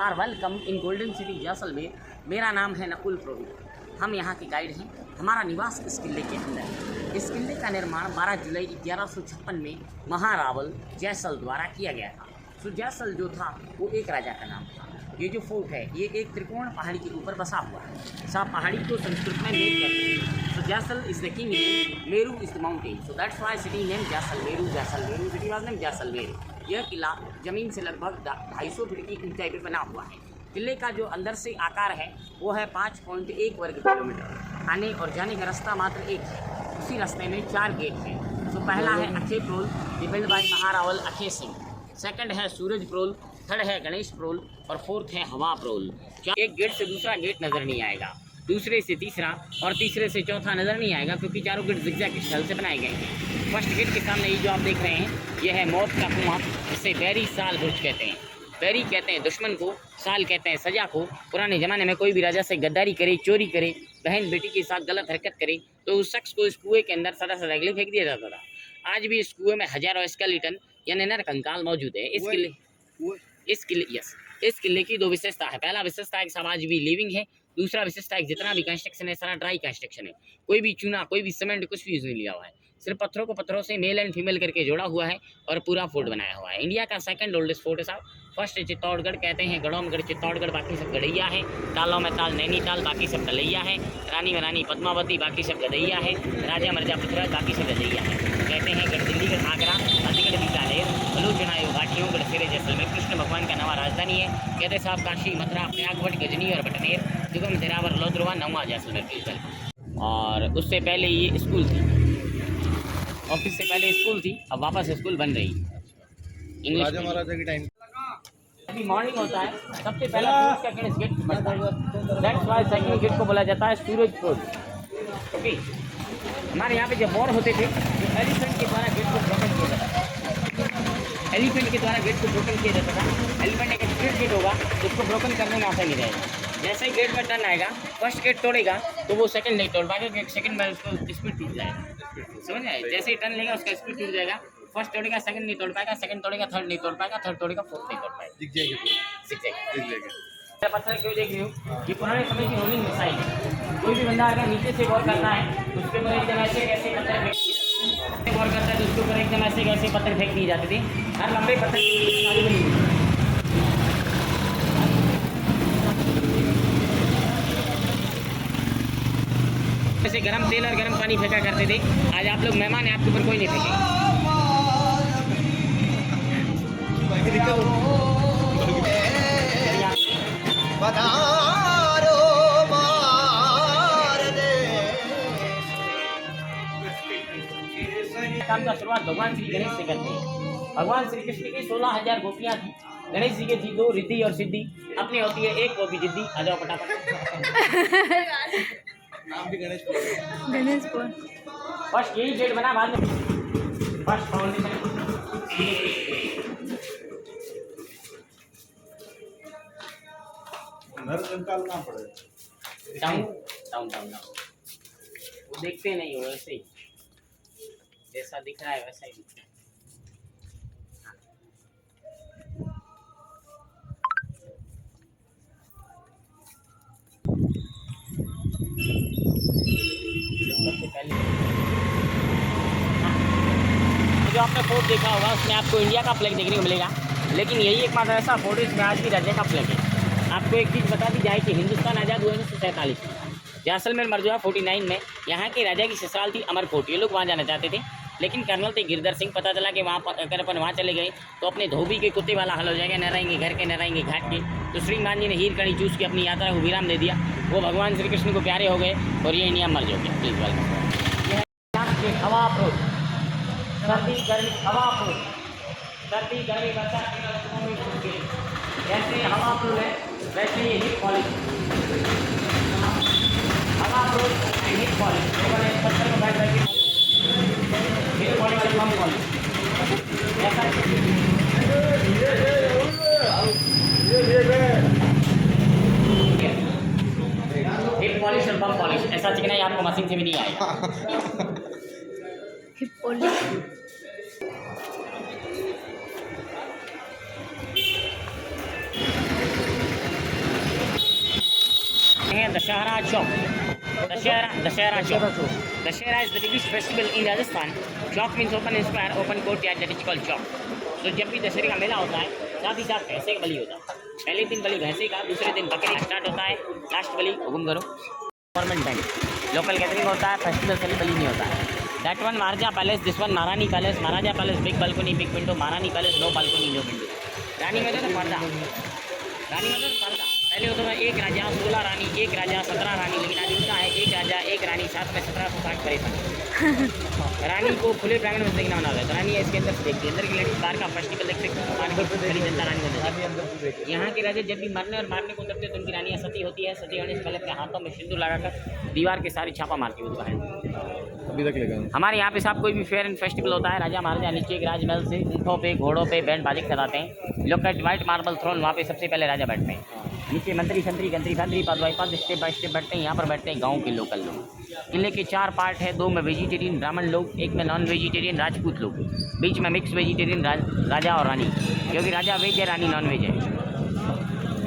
Are welcome in golden city Jaisalmer. मेरा नाम है नकुल प्रोहित। हम यहाँ के गाइड हैं। हमारा निवास इस किले के अंदर है। इस किले का निर्माण 12 जुलाई 1156 में महारावल जैसल द्वारा किया गया था। सो जैसल जो था वो एक राजा का नाम था। ये जो फोर्ट है ये एक त्रिकोण पहाड़ी के ऊपर बसा हुआ है। सब पहाड़ी को संस्कृत में मेर कहते हैं। So Jaisal is the king name, Meru is the mountain. So that's why city name Jaisalmeru. Jaisalmeru city was name Jaisalmer. यह किला जमीन से लगभग 250 फीट की ऊंचाई पर बना हुआ है। किले का जो अंदर से आकार है वो है 5.1 वर्ग किलोमीटर। आने और जाने का रास्ता मात्र एक है। उसी रास्ते में 4 गेट हैं। सो पहला है Akshay Prol, build by Maharawal Akshay Singh. Second है सूरज प्रोल, थर्ड है गणेश प्रोल और फोर्थ है हवा प्रोल। एक गेट से दूसरा गेट नजर नहीं आएगा, दूसरे से तीसरा और तीसरे से चौथा नजर नहीं आएगा, क्योंकि चारों गेट जिगजैग स्थल से बनाए गए हैं। फर्स्ट गेट के सामने ये जो आप देख रहे हैं यह है मौत का कुआं, जिसे बैरी साल बुर्ज कहते हैं। बैरी कहते हैं दुश्मन को, साल कहते हैं सजा को। पुराने ज़माने में कोई भी राजा से गद्दारी करे, चोरी करे, बहन बेटी के साथ गलत हरकत करे तो उस शख्स को इस कुएं के अंदर सदा सदा के लिए फेंक दिया जाता था। आज भी इस कुएं में हजारों स्केलेटन यानी नरकंकाल मौजूद है। इस किले की 2 विशेषता है। पहला विशेषता है कि सब आज भी लिविंग है। दूसरा विशेषता है कि जितना भी कंस्ट्रक्शन है सारा ड्राई कंस्ट्रक्शन है। कोई भी चूना, कोई भी सीमेंट कुछ भी यूज नहीं लिया हुआ है। सिर्फ पत्थरों को पत्थरों से मेल एंड फीमेल करके जोड़ा हुआ है और पूरा फोर्ट बनाया हुआ है। इंडिया का सेकंड ओल्डेस्ट फोर्ट है साहब। फर्स्ट चित्तौड़गढ़ कहते हैं, गढ़ों में गढ़ चित्तौड़गढ़, बाकी सब गढ़ैया है। तालों में ताल नैनीताल, बाकी सब तलैया है। रानी में रानी पद्मावती, बाकी सब गदैया है। राजा मिर्जा पृथ्वीराज, बाकी सब गदैया है। कहते हैं गढ़ दिल्ली, गढ़ आगरा, अलीगढ़ बीकानेर, बलूचनायो घाटियों, गढ़ सिरे जैसलमेर कृष्ण भगवान का नवा राजधानी है। कहते साहब काशी, मथुरा, प्रयागवट, गजनी और बटनेर, दुगम जरावर, लोद्रवा, नवा जैसलमेर। और उससे पहले ये स्कूल थी, ऑफिस से पहले स्कूल थी, अब वापस स्कूल बन रही इंग्लिश। राजा महाराजा के टाइम अभी मॉर्निंग होता है, सबसे पहला सूरज का किरण गेट बनता है। दैट्स व्हाई सेकंड गेट को बोला जाता है सूरज प्रोल। ओके, हमारे यहाँ पे जब वॉर होते थे तो एलिफेंट के द्वारा गेट को ब्रोकन किया जाता था। एलिफेंट के द्वारा गेट को ब्रोकन किया जाता था। एलिफेंट एक स्ट्रेट गेट होगा तो उसको ब्रोकन करने में आसानी रहेगा। जैसे ही गेट में टर्न आएगा, फर्स्ट गेट तोड़ेगा तो वो सेकंड नहीं तोड़ पाएगा, सेकंड में उसको स्पीड टूट जाएगा। समझ आए? जैसे ही टर्न लेगा उसका स्पीड टूट जाएगा। फर्स्ट तोड़ेगा, सेकंड नहीं तोड़ पाएगा, सेकंड तोड़ेगा, थर्ड नहीं तोड़ पाएगा, थर्ड तोड़ेगा, फोर्थ नहीं तोड़ पाएगा। पत्थर क्यों देख रही हूँ? ये पुराने समय की रोलिंग मिसाइल है। कोई भी बंदा अगर नीचे से गौर करता है तो उसके ऊपर एकदम ऐसे कैसे पत्थर फेंक दिए जाते, गौर करता है तो उसके ऊपर एकदम ऐसे कैसे पत्थर फेंक दिए जाते थे। हर लंबे पत्थर से गरम तेल और गरम पानी फेंका करते थे। आज आप लोग मेहमान हैं, आपके ऊपर कोई नहीं फेंकेगा। काम का शुरुआत भगवान श्री गणेश से करते हैं। भगवान श्री कृष्ण की 16,000 गोपियां थी। गणेश जी के थी 2, रिद्धि और सिद्धि। अपनी होती है 1, वो भी जिद्दी। आ जाओ फटाफट। नाम भी गणेश फर्स्ट यही गेट बना, बाद में फर्स्ट फाउंडेशन। निकालना पड़ेगा। डाउन वो देखते नहीं हो, वैसे ही जैसा दिख रहा है वैसा ही दिख रहा है। जो आपने फोर्ट देखा होगा उसमें आपको इंडिया का फ्लैग देखने को मिलेगा, लेकिन यही एकमात्र ऐसा फोर्ट है जिसमें आज भी राज्य का फ्लैग है। आपको एक चीज़ बता दी जाए कि हिंदुस्तान आज़ाद हुआ 1947 में। जैसलमेर मरजुआ 49 में यहाँ के राजा की ससुराल थी अमरकोट। ये लोग वहाँ जाना चाहते थे, लेकिन कर्नल थे गिरधर सिंह। पता चला कि वहाँ अगर अपन वहाँ चले गए तो अपने धोबी के कुत्ते वाला हाल हो जाएगा, न रहेंगे घर के, न रहेंगे घाट के। तो श्रीमान जी ने हीर कड़ी चूस के अपनी यात्रा को विराम दे दिया। वो भगवान श्री कृष्ण को प्यारे हो गए और ये इंडिया मर्ज हो गया। Please welcome. हवा प्रोल, सर्दी गर्मी, हवा प्रोल, सर्दी गर्मी बरसात में जैसे हवा प्रोल है वैसे ही हिप पॉलिश। हवा प्रोल हिप पॉलिश पत्थर को बैठ करके हिप पॉलिश और बम पॉलिश ऐसा। हिप पॉलिश और बम पॉलिश ऐसा चिकनाई आपको मशीन से भी नहीं आएगा। Hip polish Dashera Chowk. Dashera Chowk. Dashera is the biggest festival in Rajasthan. Chowk means open square, open courtyard, that is called chowk. तो जब भी दशहरे का मेला होता है साथ ही साथ भैंसे का बलि होता है। पहले दिन बलि भैंसे का, दूसरे दिन बकरे का स्टार्ट होता है, लास्ट बलि हुकुम करो गवर्नमेंट बैंक। लोकल गैदरिंग होता है, फेस्टिवल से बलि नहीं होता है। That one Maharaja palace, this one Maharani palace. Maharaja palace big balcony big window, Maharani palace no balcony no window. रानी में तो पर्दा, रानी में तो पर्दा। पहले होता था एक राजा 16 रानी, एक राजा 17 रानी, लेकिन आज उल्टा है, एक राजा एक रानी, साथ में 1760 परेशान। रानी को खुले प्रांगण में देखना बना है, रानी है इसके अंदर से देखती है। अंदर की लड़की बाहर का फेस्टिवल देख सकते हो, जनता रानी को देखती। यहाँ के राजा जब भी मरने और मारने को उतरते तो उनकी रानियाँ सती होती है। सती होने से पहले अपने हाथों में सिंदूर लगाकर दीवार के सारी छापा मारती होती है। अभी तक लेगा हमारे यहाँ पे साहब कोई भी फेयर एंड फेस्टिवल होता है, राजा महाराजा नीचे एक राजमहल से ऊँटों पे घोड़ों पे बैंड बाजी कराते हैं। लोग का व्हाइट मार्बल थ्रोन, वहाँ पे सबसे पहले राजा बैठते हैं। नीचे मंत्री संतरी गंत्री फंत्री पदवाई पद स्टेप बाय स्टेप बैठते हैं। यहाँ पर बैठते हैं गाँव के लोकल लोग। किले के 4 पार्ट है, 2 में वेजिटेरियन ब्राह्मण लोग, 1 में नॉन वेजिटेरियन राजपूत लोग, बीच में मिक्स वेजिटेरियन राजा और रानी। क्योंकि राजा वेज है, रानी नॉन वेज है।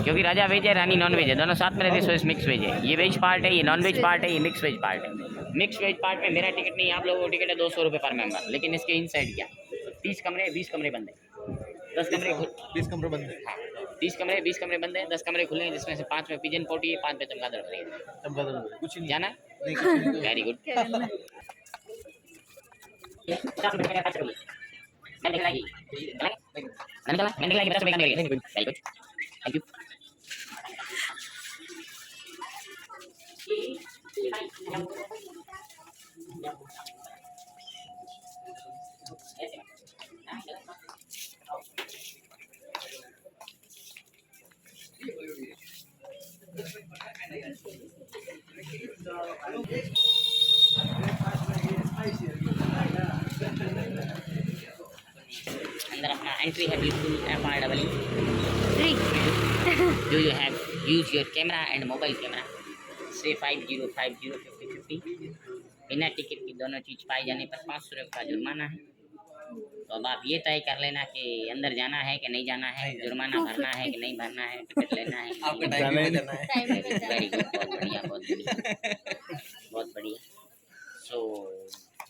क्योंकि राजा वेज है, रानी नॉन वेज है, दोनों साथ में रहते, सो इस मिक्स वेज है। ये वेज पार्ट है, ये नॉन वेज पार्ट है, ये मिक्स वेज पार्ट है। मिक्स वेज पार्ट में मेरा टिकट नहीं, आप लोगों को टिकट है 200 रुपये पर मेंबर। लेकिन इसके इन साइड क्या 30 कमरे 20 कमरे बंद है, 10 कमरे 20 कमरे बंद है। हाँ 30 कमरे 20 कमरे बंद है, 10 कमरे खुले हैं, जिसमें से 5 में पिजन पोटी है, 5 में चमगादड़ फ्री है। चमगादड़ कुछ नहीं जाना वेरी गुड। Thank you. अंदर अपना एंट्री है बिल्कुल affordable. Do you have use your camera and mobile camera? Say 505050 बिना टिकट की दोनों चीज़ पाई जाने पर 500 रुपये का जुर्माना है। तो अब आप ये तय कर लेना कि अंदर जाना है कि नहीं जाना है, जुर्माना भरना है कि नहीं भरना है, टिकट लेना है कि आपका नहीं। टाइम भी बचाना है। वेरी गुड, बहुत बढ़िया बहुत बढ़िया बहुत बढ़िया।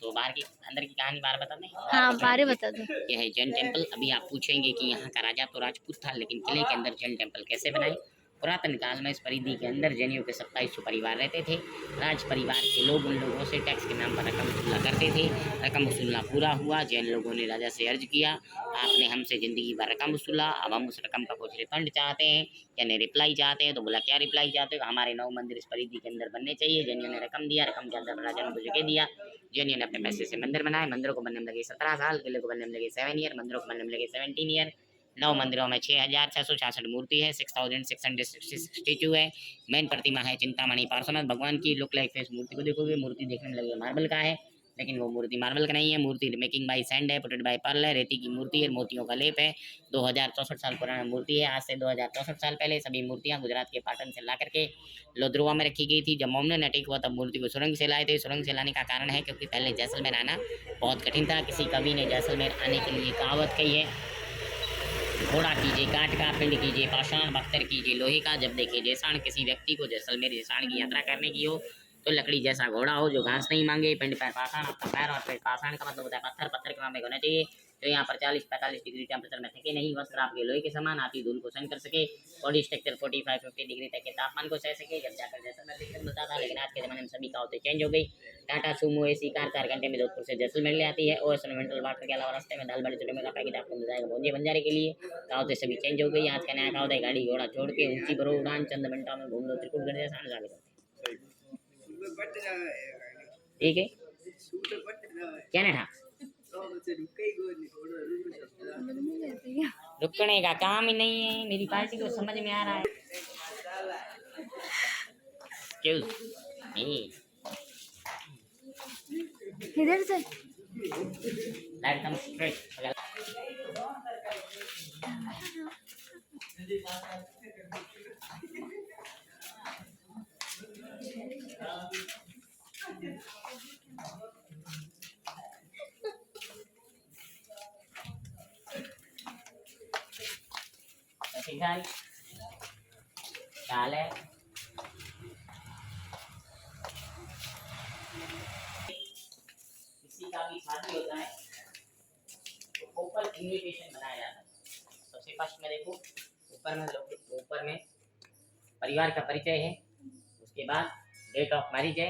तो बाहर की अंदर की कहानी बाहर बता दें। हाँ बारे बता दो। यह है जैन टेम्पल। अभी आप पूछेंगे कि यहाँ का राजा तो राजपूत था, लेकिन किले के अंदर जैन टेम्पल कैसे बनाए। पुरातन काल में इस परिधि के अंदर जैनियों के 27 परिवार रहते थे। राज परिवार के लोग उन लोगों से टैक्स के नाम पर रकम वसूला करते थे। रकम वसूलना पूरा हुआ, जैन लोगों ने राजा से अर्ज किया, आपने हमसे ज़िंदगी भर रकम वसूला, अब हम उस रकम का कुछ रिफंड चाहते हैं, यानी रिप्लाई चाहते हैं। तो बोला क्या रिप्लाई चाहते हो? हमारे 9 मंदिर इस परिधि के अंदर बनने चाहिए। जैनियों ने रकम दिया, रकम के अंदर राजा ने जगह दिया। जैनियों ने अपने पैसे से मंदिर बनाए। मंदिरों को बनने में लगे 17 साल, किले को बनने में लगे 7 ईयर, मंदिरों को बनने में लगे 17 ईयर। 9 मंदिरों में 6666 मूर्ति है, 6666 स्टेचू है। मेन प्रतिमा है चिंतामणि पार्श्वनाथ भगवान की। लुक लाइक फेस मूर्ति को देखोगे, मूर्ति देखने में लगेगा मार्बल का है, लेकिन वो मूर्ति मार्बल का नहीं है। मूर्ति मेकिंग बाय सैंड है, पुटेड बाय पर्ल है, रेती की मूर्ति है, मोतियों का लेप है। 2064 साल पुराना मूर्ति है। आज से 2064 साल पहले सभी मूर्तियां गुजरात के पाटन से ला करके लोधरुआ में रखी गई थी। जब मोमनन अटैक हुआ तब मूर्ति को सुरंग से लाए थे। सुरंग से लाने का कारण है क्योंकि पहले जैसलमेर आना बहुत कठिन था। किसी कवि ने जैसलमेर आने के लिए कहावत कही है, घोड़ा कीजिए काठ का, पिंड कीजिए पाषाण, बख्तर कीजिए लोहे का। जब देखे जैसाण किसी व्यक्ति को जैसलमेर जैसाण की यात्रा करने की हो तो लकड़ी जैसा घोड़ा हो जो घास नहीं मांगे, पिंड पैर पाषाण, आपका पैर और पेट पाषाण का मतलब होता है पत्थर, पत्थर के मामले होना चाहिए तो यहाँ पर 40-45 डिग्री टेम्परेचर में थके नहीं। वस्त्र आपके लोहे के समान, आती धूल को सहन कर सके, बॉडी स्ट्रक्चर 45-50 डिग्री तक के तापमान को सह सके। जब जाकर जैसलमेर दिक्कत मिलता था, लेकिन आज के ज़माने में सभी कहावतें चेंज हो गई। टाटा सूमो एसी कार 4 घंटे में जोधपुर से जैसलमेर ले आती है। ओएस मिनरल वाटर के अलावा रास्ते में दाल बड़े छोटे में का पैकेट आपको मिल जाएगा भोजे बंजारे के लिए। कहावतें सभी चेंज हो गई। आज का नया कहावत है गाड़ी घोड़ा छोड़ के ऊंची भरो उड़ान, चंद मिनटों में घूम लो त्रिकुट गढ़ जैसा जाके। ठीक है क्या ना था रुकने का काम ही नहीं है। मेरी पार्टी को समझ में आ रहा है क्यों नहीं। इधर से एकदम स्ट्रेट चाल है किसी का भी शादी होता है तो ऊपर इनविटेशन बनाया जाता है। सबसे फर्स्ट में देखो ऊपर में परिवार का परिचय है, उसके बाद डेट ऑफ मैरिज है,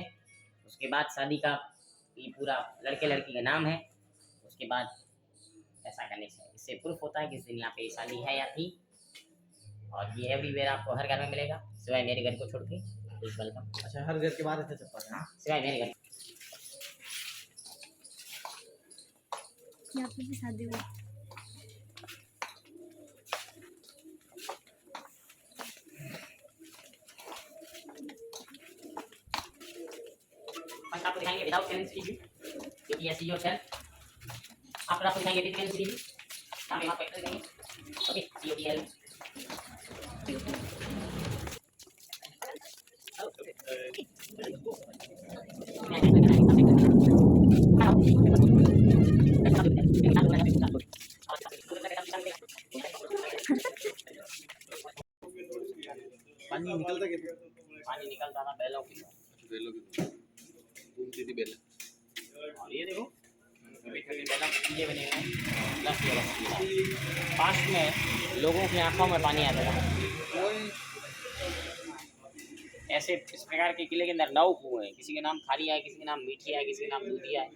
उसके बाद शादी का ये पूरा लड़के लड़की का नाम है, उसके बाद ऐसा करने से इससे प्रूफ होता है कि इस दिन यहाँ पे शादी है या थी। और ये एवरीवेयर आपको हर घर में मिलेगा सिवाय मेरे घर को छोड़ के। वेलकम। अच्छा, हर घर के बाहर ऐसे चप्पल है। सिवाय मेरे घर। यहाँ पे भी शादी हुई। आपको दिखाएंगे विदाउट पेरेंट्स रिव्यू, क्योंकि ऐसी योर सेल्फ आपको दिखाएंगे विद पेरेंट्स रिव्यू। हम यहाँ पे कर देंगे। ओके, COTL पानी निकलता कैसे? पानी निकलता था बैलों की, बेलों की घूमती थी बेल। और ये देखो अभी छोटी बैलों के चीज़ें बने हुए हैं। प्लस ये रस्सी पास्ट में लोगों की आंखों में पानी आता था। ऐसे इस प्रकार के किले के अंदर 9 कुएं हैं, किसी के नाम खारिया है, किसी के नाम मीठिया है, किसी के नाम दूधिया है।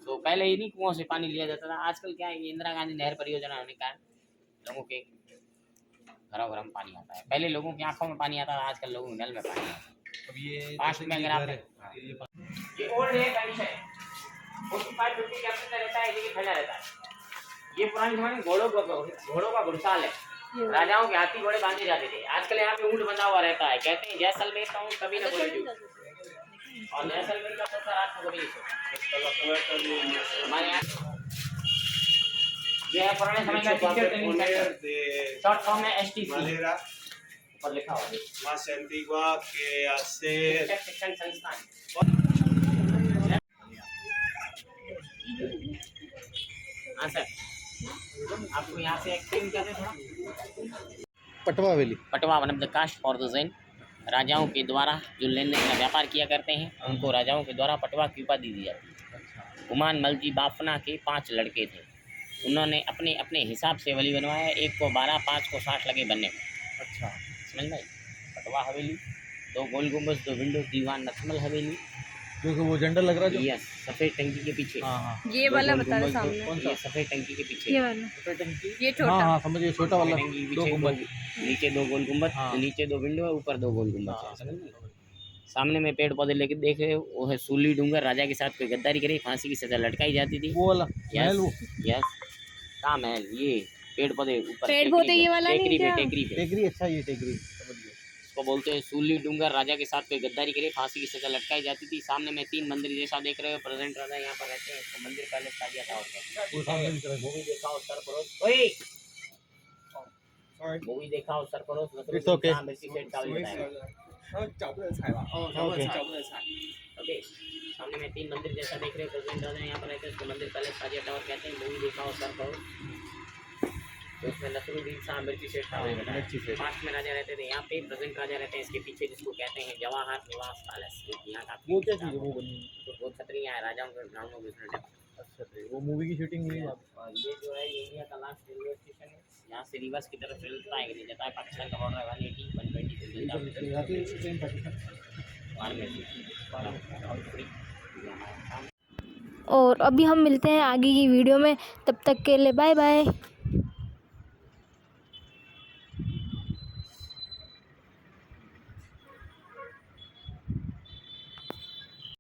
तो पहले इन्हीं कुओं से पानी लिया जाता था। आजकल क्या है, ये इंदिरा गांधी नहर परियोजना होने का लोगों के घरों घर में पानी आता है। पहले लोगों की आंखों में पानी आता था, आजकल लोगों के नल में पानी आता है। अब ये पास्ट में अगर आप ये ओल्ड है कंडीशन 45-50 कैप्टन रहता है, लेकिन फैला रहता है। ये पुराने जमाने में घोड़ों का घुड़साल है, राजाओं के हाथी घोड़े बांधे जाते थे। आजकल यहाँ पे ऊंट बंधा हुआ रहता है। कहते हैं जैसलमेर का ऊंट कभी ना बोले और जैसलमेर का पोता रात को कभी नहीं हमारे यहाँ ये है पुराने समय का teacher training centre, short form में STC ऊपर लिखा हुआ है। más antigua que hacer शिक्षण संस्थान। हाँ सर, आपको यहाँ से एक्सप्लेन कर दें थोड़ा। Patwa Haveli. Patwa one of the caste for the Jain. राजाओं के द्वारा जो लेन देन का व्यापार किया करते हैं, उनको राजाओं के द्वारा पटवा की उपाधि दी जाती है। हुमान मलजी बाफना के 5 लड़के थे। उन्होंने अपने अपने हिसाब से वली बनवाया। एक को 12, 5 को 60 लगे बनने में। अच्छा, समझ में आई? पटवा हवेली, 2 गोल गुंबद, 2 विंडो, दीवान नथमल हवेली। जो कि वो झंडा लग रहा है जो। यस, सफ़ेद टंकी के पीछे। हाँ हाँ, ये वाला बता रहे सामने। कौन सा? ये सफ़ेद टंकी के पीछे। ये वाला, सफेद टंकी। ये हाँ छोटा। हाँ, समझिए, छोटा वाला। सफ़ेद टंकी के 2 पीछे गुंबद। नीचे 2 गोल गुंबद, हाँ। नीचे 2 विंडो है, ऊपर 2 गोल गुंबद हाँ, है। समझ में? सामने में पेड़ पौधे लेके देख रहे हो, वो है सूली डूंगर। राजा के साथ कोई गद्दारी करे, फांसी की सजा लटकाई जाती थी। वो वाला महल। वो यस, का महल। ये पेड़ पौधे ऊपर, पेड़ पौधे ये वाला नहीं टेकरी पे, क्या? टेकरी पे टेकरी। अच्छा, ये टेकरी समझ गए। इसको बोलते हैं सूली डूंगर। राजा के साथ कोई गद्दारी करे, फांसी की सजा लटकाई जाती थी। सामने में 3 मंदिर जैसा देख रहे हो, प्रेजेंट राजा यहाँ पर रहते हैं। तो मंदिर पैलेस का दिया था। वो सामने की तरफ। मूवी देखा हो सरफरोश, ओए मूवी देखा हो सरफरोश। It's okay. ओके, सामने में 3 मंदिर जैसा देख रहे हो, प्रेजेंट राजा यहाँ पर रहते हैं। उसको मंदिर पैलेस ताजिया टावर कहते हैं। मूवी देखा हो सरफरोश, तो उसमें नसरुद्दीन शाह मिर्ची सेठ था। पास्ट में राजा रहते थे यहाँ पे, प्रेजेंट राजा रहते हैं इसके पीछे, जिसको कहते हैं जवाहर निवास पैलेस। यहाँ का वो क्या चीज़ है वो बनी? वो छतरियाँ हैं राजाओं के ग्राउंड में घुसने। अच्छा, वो मूवी की शूटिंग हुई है। और ये जो है, ये इंडिया का लास्ट रेलवे स्टेशन है। यहाँ से रिवर्स की तरफ रेल आएगी, जाता है पाकिस्तान का बॉर्डर 180 120 यहाँ से ट्रेन पाकिस्तान। और अभी हम मिलते हैं आगे की वीडियो में, तब तक के लिए बाय बाय।